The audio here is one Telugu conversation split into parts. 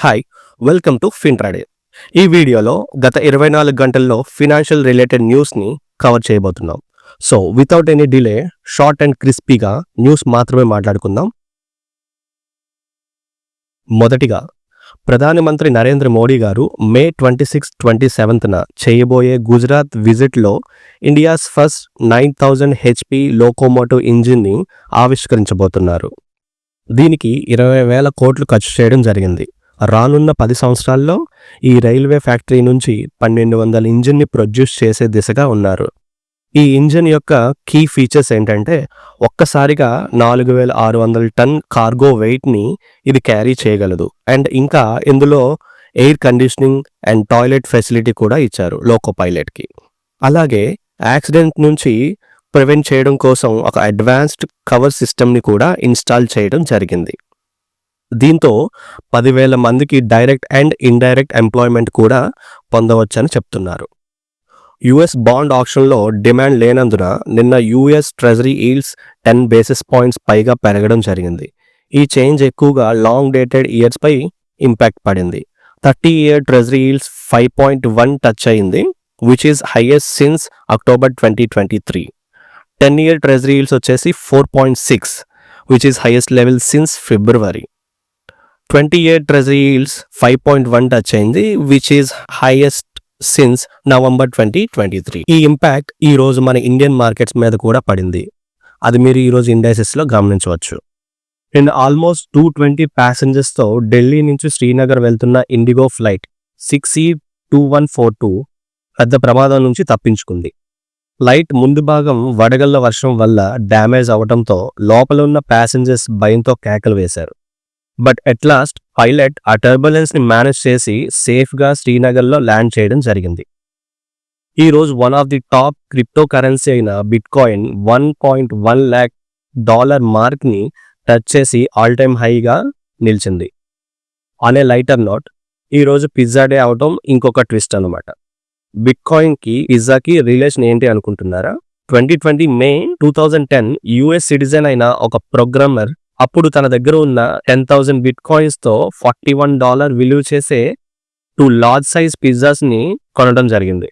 Hi, welcome to ఫిన్ట్రాడే. ఈ వీడియోలో గత 24 గంటల్లో ఫినాన్షియల్ రిలేటెడ్ న్యూస్ని కవర్ చేయబోతున్నాం. So without any delay short and క్రిస్పీగా న్యూస్ మాత్రమే మాట్లాడుకుందాం. మొదటిగా, ప్రధానమంత్రి నరేంద్ర మోడీ గారు మే 26, 27న చేయబోయే గుజరాత్ విజిట్లో ఇండియాస్ ఫస్ట్ 9000 HP లోకోమోటివ్ ఇంజిన్ని ఆవిష్కరించబోతున్నారు. దీనికి 20,000 కోట్లు ఖర్చు చేయడం జరిగింది. రానున్న 10 సంవత్సరాల్లో ఈ రైల్వే ఫ్యాక్టరీ నుంచి 1200 ఇంజిన్ని ప్రొడ్యూస్ చేసే దిశగా ఉన్నారు. ఈ ఇంజిన్ యొక్క కీ ఫీచర్స్ ఏంటంటే, ఒక్కసారిగా 4600 టన్ కార్గో వెయిట్ని ఇది క్యారీ చేయగలదు. అండ్ ఇంకా ఇందులో air conditioning and toilet facility కూడా ఇచ్చారు లోకో పైలట్కి. అలాగే యాక్సిడెంట్ నుంచి ప్రివెంట్ చేయడం కోసం ఒక అడ్వాన్స్డ్ కవర్ సిస్టమ్ని కూడా ఇన్స్టాల్ చేయడం జరిగింది. దీంతో 10,000 మందికి డైరెక్ట్ అండ్ ఇండైరెక్ట్ ఎంప్లాయ్మెంట్ కూడా పొందవచ్చని చెప్తున్నారు. యుఎస్ బాండ్ ఆప్షన్లో డిమాండ్ లేనందున నిన్న US treasury yields 10 basis points పైగా పెరగడం జరిగింది. ఈ చేంజ్ ఎక్కువగా లాంగ్ డేటెడ్ ఇయర్స్పై ఇంపాక్ట్ పడింది. 30-year ట్రెజరీ ఈల్డ్స్ 5.1 టచ్ అయింది, which is highest since October 2023. 10-year treasury yields వచ్చేసి 4.6, which is highest level since February. 20-year treasury yields 5.1 touch అయింది, which is highest since November 2023. ఈ ఇంపాక్ట్ ఈ రోజు మన ఇండియన్ మార్కెట్స్ మీద కూడా పడింది. అది మీరు ఈరోజు ఇండైసెస్లో గమనించవచ్చు. అండ్ ఆల్మోస్ట్ 220 ప్యాసింజర్స్తో ఢిల్లీ నుంచి శ్రీనగర్ వెళ్తున్న ఇండిగో ఫ్లైట్ 6E2142 పెద్ద ప్రమాదం నుంచి తప్పించుకుంది. ఫ్లైట్ ముందు భాగం వడగళ్ల వర్షం వల్ల డ్యామేజ్ అవడంతో లోపల ఉన్న ప్యాసింజర్స్ భయంతో కేకలు వేశారు. బట్ ఎట్ లాస్ట్ పైలట్ ఆ టర్బులెన్స్ని మేనేజ్ చేసి సేఫ్గా శ్రీనగర్లో ల్యాండ్ చేయడం జరిగింది. ఈరోజు one of the top crypto currency అయిన బిట్కాయిన్ $1.1 lakh మార్క్ని టచ్ చేసి ఆల్ టైమ్ హైగా నిలిచింది. ఆన్ ఏ లైటర్ నోట్, ఈరోజు పిజ్జా డే అవడం ఇంకొక ట్విస్ట్ అనమాట. బిట్కాయిన్కి పిజ్జాకి రిలేషన్ ఏంటి అనుకుంటున్నారా? 2020 మే 2010 యుఎస్ సిటిజన్ అయిన ఒక ప్రోగ్రామర్ అప్పుడు తన దగ్గర ఉన్న 10,000 బిట్కాయిన్స్తో $41 విలువ చేసే 2 లార్జ్ సైజ్ పిజ్జాస్ని కొనడం జరిగింది.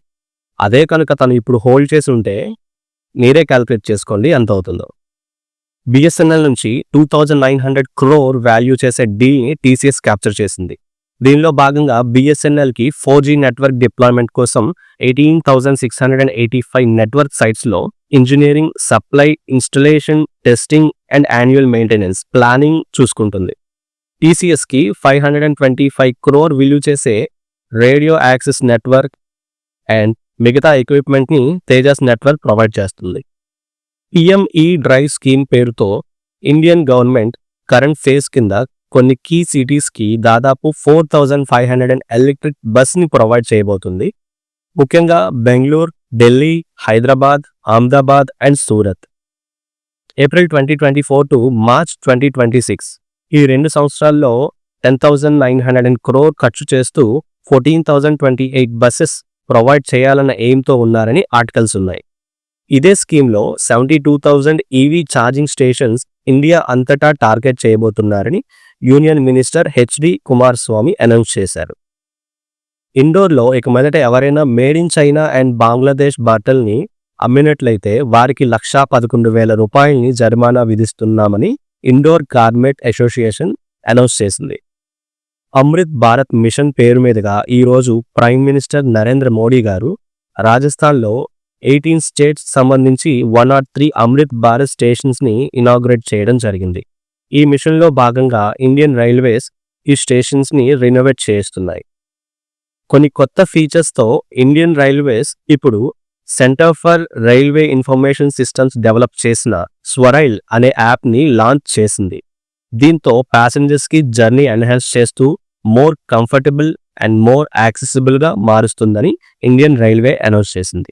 అదే కనుక తను ఇప్పుడు హోల్డ్ చేసి ఉంటే మీరే క్యాల్కులేట్ చేసుకోండి ఎంత అవుతుందో. బిఎస్ఎన్ఎల్ నుంచి 2,900 crore వాల్యూ చేసే డీల్ని టీసీఎస్ క్యాప్చర్ చేసింది. దీనిలో భాగంగా బిఎస్ఎన్ఎల్కి 4G నెట్వర్క్ డిప్లాయ్మెంట్ కోసం 18,685 నెట్వర్క్ సైట్స్లో engineering, supply, installation, testing and annual maintenance planning చూసుకుంటుంది. టీసీఎస్కి 525 crore విలువ చేసే రేడియో యాక్సెస్ నెట్వర్క్ అండ్ మిగతా ఎక్విప్మెంట్ని తేజస్ నెట్వర్క్ ప్రొవైడ్ చేస్తుంది. పిఎంఈ డ్రైవ్ స్కీమ్ పేరుతో ఇండియన్ గవర్నమెంట్ కరెంట్ ఫేజ్ కింద కొన్ని కీ సిటీస్కి దాదాపు 4,500 ఎలక్ట్రిక్ బస్ని ప్రొవైడ్ చేయబోతుంది. ముఖ్యంగా Bengaluru, Delhi, Hyderabad, Ahmedabad and Surat. April 2024 to March 2026 ఈ 2 సంవత్సరాల్లో 10,900 crore ఖర్చు చేస్తూ 14,028 బస్సెస్ ప్రొవైడ్ చేయాలన్న ఎయిమ్తో ఉన్నారని ఆర్టికల్స్ ఉన్నాయి. ఇదే స్కీమ్లో 72,000 ఈవీ ఛార్జింగ్ స్టేషన్స్ ఇండియా అంతటా టార్గెట్ చేయబోతున్నారని union minister HD Kumaraswamy announce చేశారు. ఇండోర్లో ఇక మీదట ఎవరైనా made in China and Bangladesh బట్టల్ని అమ్మినట్లయితే వారికి 1,11,000 రూపాయలని జరిమానా విధిస్తున్నామని ఇండోర్ గార్మెంట్ అసోసియేషన్ అనౌన్స్ చేసింది. అమృత్ భారత్ మిషన్ పేరు మీదుగా ఈరోజు ప్రైమ్ మినిస్టర్ నరేంద్ర మోడీ గారు రాజస్థాన్లో 18 స్టేట్స్ సంబంధించి 103 అమృత్ భారత్ స్టేషన్స్ని ఇనాగ్రేట్ చేయడం జరిగింది. ఈ మిషన్లో భాగంగా ఇండియన్ రైల్వేస్ ఈ స్టేషన్స్ని రినోవేట్ చేస్తున్నాయి. కొన్ని కొత్త ఫీచర్స్తో ఇండియన్ రైల్వేస్ ఇప్పుడు centre for railway information systems develop చేసిన స్వరైల్ అనే యాప్ని లాంచ్ చేసింది. దీంతో ప్యాసింజర్స్కి జర్నీ ఎన్హాన్స్ చేస్తూ మోర్ కంఫర్టబుల్ అండ్ మోర్ యాక్సెసిబుల్గా మారుస్తుందని ఇండియన్ రైల్వే అనౌన్స్ చేసింది.